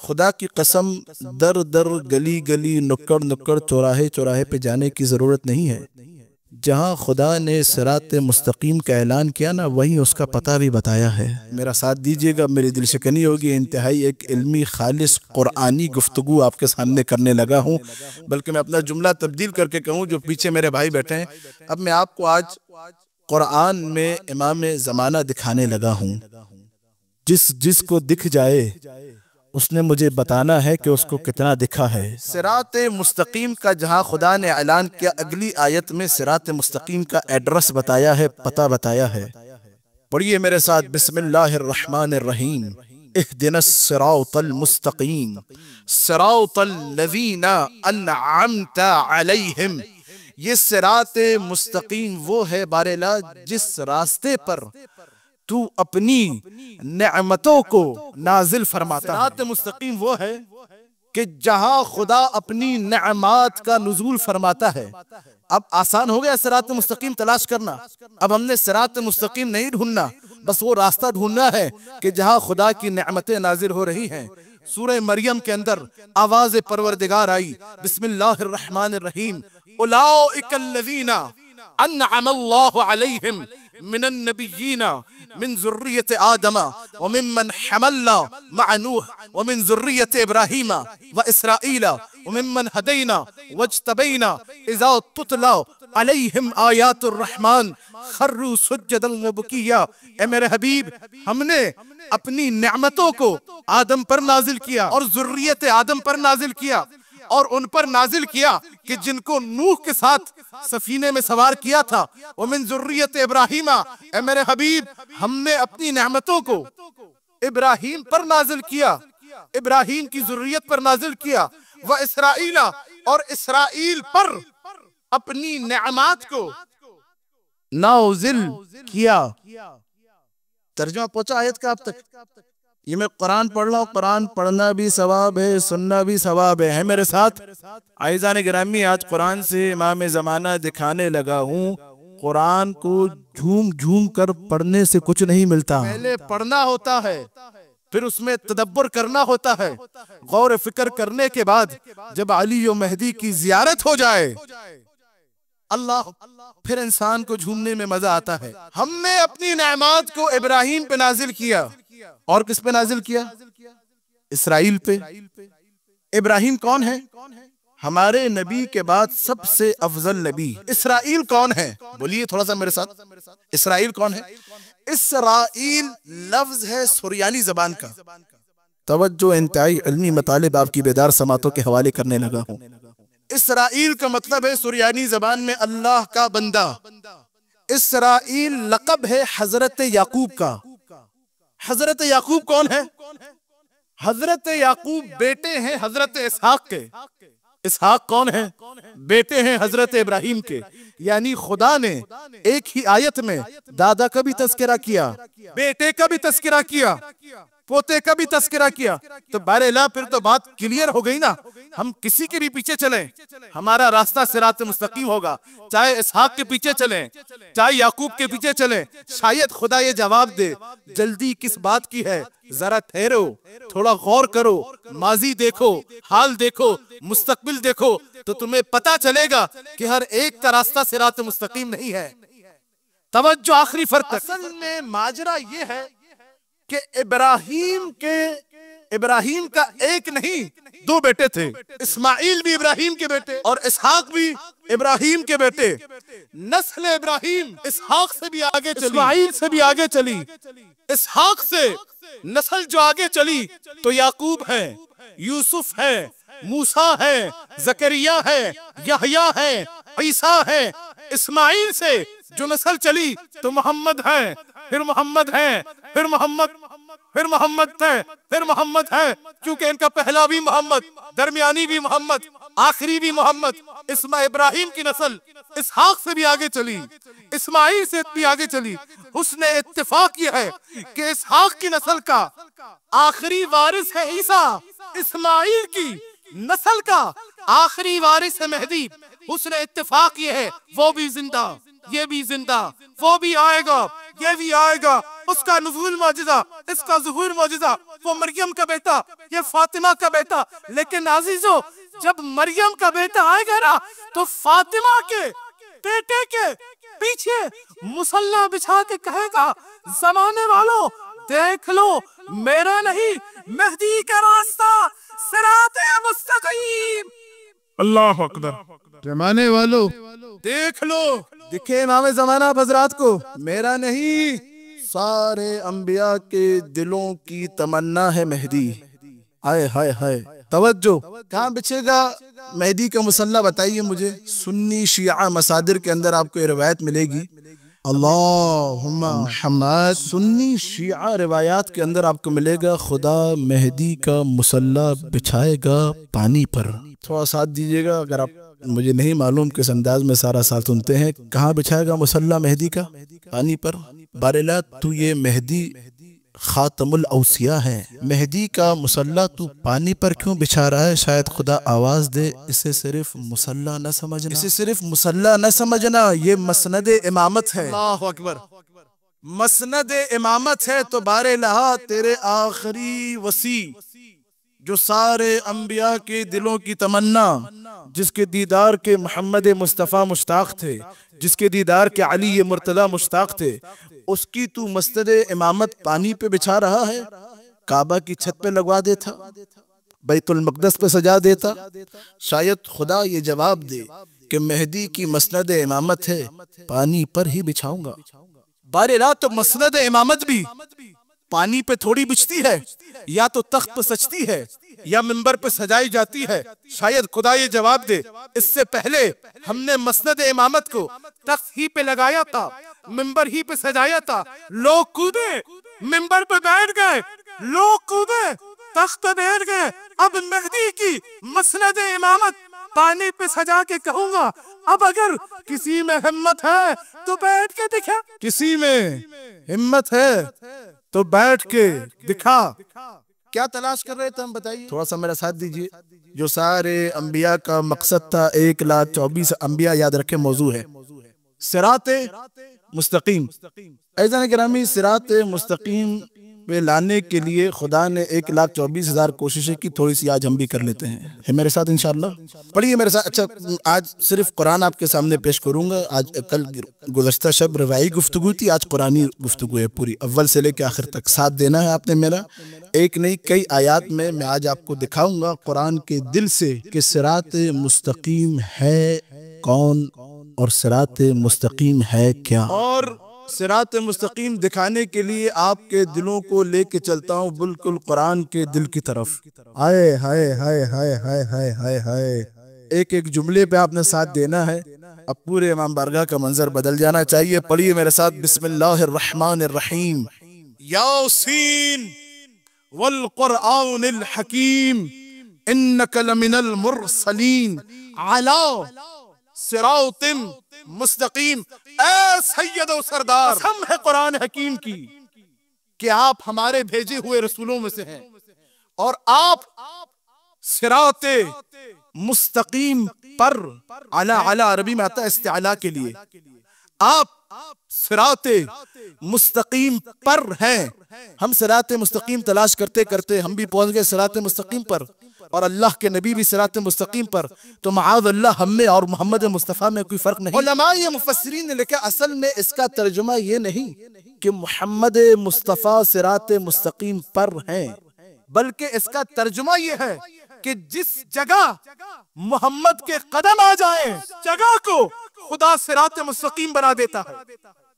खुदा की कसम, दर दर, गली गली, नुक्कड़ नुक्कड़, चौराहे चौराहे पे जाने की ज़रूरत नहीं है। जहाँ खुदा ने सिरात मुस्तकीम का ऐलान किया ना, वहीं उसका पता भी बताया है। मेरा साथ दीजिएगा, मेरी दिल शिकनी होगी। इंतहाई एक इल्मी, खालिस कुरानी गुफ्तगू आपके सामने करने लगा हूँ। बल्कि मैं अपना जुमला तब्दील करके कहूँ, जो पीछे मेरे भाई बैठे हैं, अब मैं आपको आज कुरान में इमाम ज़माना दिखाने लगा हूँ। जिसको दिख जाए उसने मुझे बताना है कि उसको कितना दिखा है। सिरात मुस्तकीम का जहाँ खुदा ने ऐलान किया, अगली आयत में सिरात मुस्तकीम का एड्रेस बताया है, पता बताया है। पढ़िए मेरे साथ, बिस्मिल्लाहिर्रहमानिर्रहीम। इहदिनस सिरातल मुस्तकीम सिरातल लज़ीना अनअमता अलैहिम। ये सिरात मुस्तकीम वो है बारेला जिस रास्ते पर तू अपनी नेमतों को नाजिल फरमाता है। सिरात मुस्तकीम वो है कि जहां खुदा अपनी नेमात का नुज़ूल फरमाता है। अब आसान हो गया सिरात मुस्तकीम तलाश करना। अब हमने सिरात मुस्तकीम नहीं ढूंढना, बस वो रास्ता ढूंढना है कि जहां खुदा की नेमतें नाजिल हो रही हैं। सूरह मरियम के अंदर आवाज़ परवरदिगार आई, बिस्मिल्लाहिर्रहमानिर्रहीम। उलाइकल्लज़ीना अन्अमल्लाहु अलैहिम मिनन नबिय्यीना मिन ज़ुर्रिय्यति आदम व मिम्मन हमलना मअ नूह व मिन ज़ुर्रिय्यति इब्राहीम व इसराईल व मिम्मन हदैना वज्तबैना इज़ा तुतला अलैहिम आयातुर रहमान खर्रू सुज्जदन व बुकिया। ए मेरे हबीब, हमने अपनी नेमतों को आदम पर नाजिल किया और ज़ुर्रियत आदम पर नाजिल किया, और उन पर नाजिल किया कि जिनको नूह के साथ सफीने में सवार किया था। वो मिन ज़ुर्रियत इब्राहीम, ए मेरे हबीब, हमने अपनी नेमतों को इब्राहीम पर नाजिल किया, इब्राहीम की ज़ुर्रियत पर नाजिल किया। व इसराईल, और इसराइल पर अपनी नेमत को नाजिल किया। तर्जुमा पहुंचा आयत का आप तक? ये मैं कुरान पढ़ रहा हूँ, कुरान पढ़ना भी सवाब है, सुनना भी सवाब है मेरे साथ। आइज़ान गिरामी, आज कुरान से इमाम ज़माना दिखाने लगा हूँ। कुरान को झूम झूम कर पढ़ने से कुछ नहीं मिलता। पहले पढ़ना होता है, फिर उसमें तदब्बर करना होता है। गौर फिक्र करने के बाद जब अली और मेहदी की जियारत हो जाए अल्लाह, फिर इंसान को झूमने में मजा आता है। हमने अपनी नेमत को इब्राहीम पे नाजिल किया, और किस पे नाजिल किया? इसराइल पे। इब्राहीम कौन है? हमारे नबी के बाद सबसे अफजल नबी। इसराइल कौन है? बोलिए थोड़ा सा मेरे साथ, इसराइल कौन है? इसराइल लफ्ज है सुरियानी जबान का। तवज्जो, इंतहाई इल्मी मतालिब आपकी बेदार समातों के हवाले करने लगा हूँ। इसराइल का मतलब है सुरियानी जबान में अल्लाह का बंदा। इसराइल लक़ब है हजरत याकूब का। हजरत याकूब कौन है? हजरत याकूब बेटे हैं हजरत इसहाक के। इसहाक कौन है? बेटे हैं हजरत इब्राहीम के। यानी खुदा ने एक ही आयत में दादा का भी तस्करा किया, बेटे का भी तस्करा किया, पोते का भी तस्करा किया। तो बारेला फिर तो बात क्लियर हो गई ना। हम किसी के भी पीछे चलें, हमारा रास्ता सिरात मुस्तकीम होगा। चाहे इसहाक के पीछे चलें, चाहे याकूब के पीछे चलें, शायद खुदा ये जवाब दे, जल्दी किस बात की है? जरा ठहरो, थोड़ा गौर करो, माजी देखो, हाल देखो, मुस्तकबिल देखो, तो तुम्हें पता चलेगा कि हर एक का रास्ता सिरात मुस्तकीम नहीं है। तवज्जो, आखिरी फर्क। असल में माजरा ये है कि इब्राहीम का एक नहीं दो बेटे थे। इस्माइल भी इब्राहीम के बेटे और इसहाक भी इब्राहीम के बेटे। नस्ल इब्राहीम इसहाक से भी आगे चली, इस्माइल से भी आगे चली। इसहाक से नस्ल जो आगे चली तो याकूब है, यूसुफ है, मूसा है, जकरिया है, यहया है, ईसा है। इस्माइल से जो नस्ल चली तो मोहम्मद है, फिर मोहम्मद है, फिर मोहम्मद, फिर मोहम्मद है, फिर मोहम्मद है। क्योंकि इनका पहला भी मोहम्मद, दरमियानी भी मोहम्मद, आखिरी भी मोहम्मद। इब्राहीम की नस्ल इसहाक से भी आगे चली, इस्माइल से भी आगे चली। उसने इत्तेफाक किया है कि इसहाक की नस्ल का आखिरी वारिस है ईसा, इस्माइल की नस्ल का आखिरी वारिस है मेहदी। उसने इत्तेफाक किया है वो भी जिंदा, ये भी जिंदा, वो भी आएगा, ये भी आएगा। उसका नुज़ूल मौजिज़ा, इसका ज़ुहूर मौजिज़ा, वो मरियम का बेटा, ये फातिमा का बेटा। लेकिन अजीजों, जब मरियम का बेटा आएगा ना, तो फातिमा के बेटे के पीछे मुसल्ला बिछा के कहेगा, जमाने वालों देख लो, मेरा नहीं मेहदी का रास्ता, सिराते मुस्तकीम। अल्लाह अकबर। जमाने वालों देख लो, दिखे इमाम ज़माना हज़रात को, मेरा नहीं, सारे अंबिया के दिलों की तमन्ना है मेहदी। हाय हाय हाय, तवज्जो, कहाँ बिछेगा मेहदी का मुसल्ला बताइए मुझे। सुन्नी शिया मसादिर के अंदर आपको ये रिवायत मिलेगी, अल्लाहुम्मा मुहम्मद। सुन्नी शिया रिवायात के अंदर आपको मिलेगा, खुदा मेहदी का मुसल्ला बिछाएगा पानी पर। थोड़ा साथ दीजिएगा, अगर आप मुझे नहीं मालूम किस अंदाज में सारा साथ सुनते हैं। कहाँ बिछाएगा मुसल्ला मेहदी का? पानी पर। बारेला तू ये मेहदी खातमुल औसिया है, मेहदी का मुसल्ला तू पानी पर क्यों बिछा रहा है? शायद खुदा आवाज दे, इसे सिर्फ मुसल्ला न समझना, इसे सिर्फ मुसल्ला न समझना, ये मसनद इमामत है। अल्लाहु अकबर। मसनद इमामत है तो बारेला तेरे आखिरी वसी, जो सारे अंबिया के दिलों की तमन्ना, जिसके दीदार के मोहम्मद मुस्तफ़ा मुश्ताक थे, जिसके दीदार के अली मुर्तज़ा मुश्ताक थे, उसकी तू मस्जिद इमामत पानी पे बिछा रहा है। काबा की छत पे लगवा देता, बैतुल मक़दस पे सजा देता, शायद खुदा ये जवाब दे कि मेहदी की मस्जिद इमामत है, पानी पर ही बिछाऊंगा। बारे रात तो मस्जिद इमामत भी पानी पे थोड़ी बिछती है, या तो तख्त पे सजती है या मिंबर पे सजाई जाती है। शायद खुदा ये जवाब दे, इससे पहले हमने मस्जिद इमामत को तख्त ही पे लगाया था, मिंबर ही पे सजाया था। लोग कूदे, मिंबर पे बैठ गए, लोग कूदे, तख्त पे बैठ गए। अब मेहदी की मस्जिद इमामत पानी पे सजा के कहूंगा, अब अगर किसी में हिम्मत है तो बैठ के दिखा, किसी में हिम्मत है तो बैठ के दिखा। क्या तलाश कर रहे थे हम बताइए, थोड़ा सा मेरा साथ दीजिए। जो सारे अंबिया का मकसद था, 1,24,000 अंबिया याद रखे मौजू है सिराते मुस्तकीम। ऐसा गिरामी सिराते मुस्तकीम पे लाने के लिए खुदा ने 1,24,000 कोशिशें की। थोड़ी सी आज हम भी कर लेते हैं, है मेरे साथ इंशाल्लाह, पढ़िए मेरे साथ। अच्छा, आज सिर्फ कुरान आपके सामने पेश करूंगा। आज कल गुज़श्ता शब रवाई गुफ्तगू थी, आज कुरानी गुफ्तगू है पूरी, अव्वल से लेकर आखिर तक। साथ देना है आपने मेरा, एक नहीं कई आयात में मैं आज आपको दिखाऊंगा कुरान के दिल से कि सिराते मुस्तकीम है कौन और सिराते मुस्तकीम है क्या। और सिरात मुस्तकीम दिखाने के लिए आपके दिलों को लेके चलता हूँ बिल्कुल कुरान के दिल की तरफ। हाय हाय हाय हाय हाय हाय हाय हाय, एक एक जुमले पे आपने साथ देना है, अब पूरे इमाम बारगाह का मंजर बदल जाना चाहिए। पढ़िए मेरे साथ, बिस्मिल्लाहिर्रहमानिर्रहीम। यासीन वल कुरआनिल हकीम इन्नका लमिनल मुरसलीन अला सिरातिम मुस्तकीम। ऐ सैयद और सरदार, कसम है कुरान हकीम की कि आप हमारे भेजे हुए रसूलों में से हैं और आप सिराते मुस्तकीम पर, अला अला अरबी में आता है इस्तिआला के लिए, आप सिराते मुस्तकीम पर हैं। हम सिराते मुस्तकीम तलाश करते करते हम भी पहुंच गए सिराते मुस्तकीम पर, और अल्लाह के नबी भी सिराते मुस्तकीम पर। तो माआज़ अल्लाह हम में और मोहम्मद मुस्तफ़ा में कोई फर्क नहीं। उलमा ये मुफस्सिरीन ने लिखा, असल में इसका तर्जुमा ये नहीं कि मोहम्मद मुस्तफ़ा सिराते मुस्तकीम पर हैं, बल्कि इसका तर्जुमा ये है कि जिस जगह मोहम्मद के कदम आ जाए, जगह को खुदा सिराते मुस्तकीम बना देता है।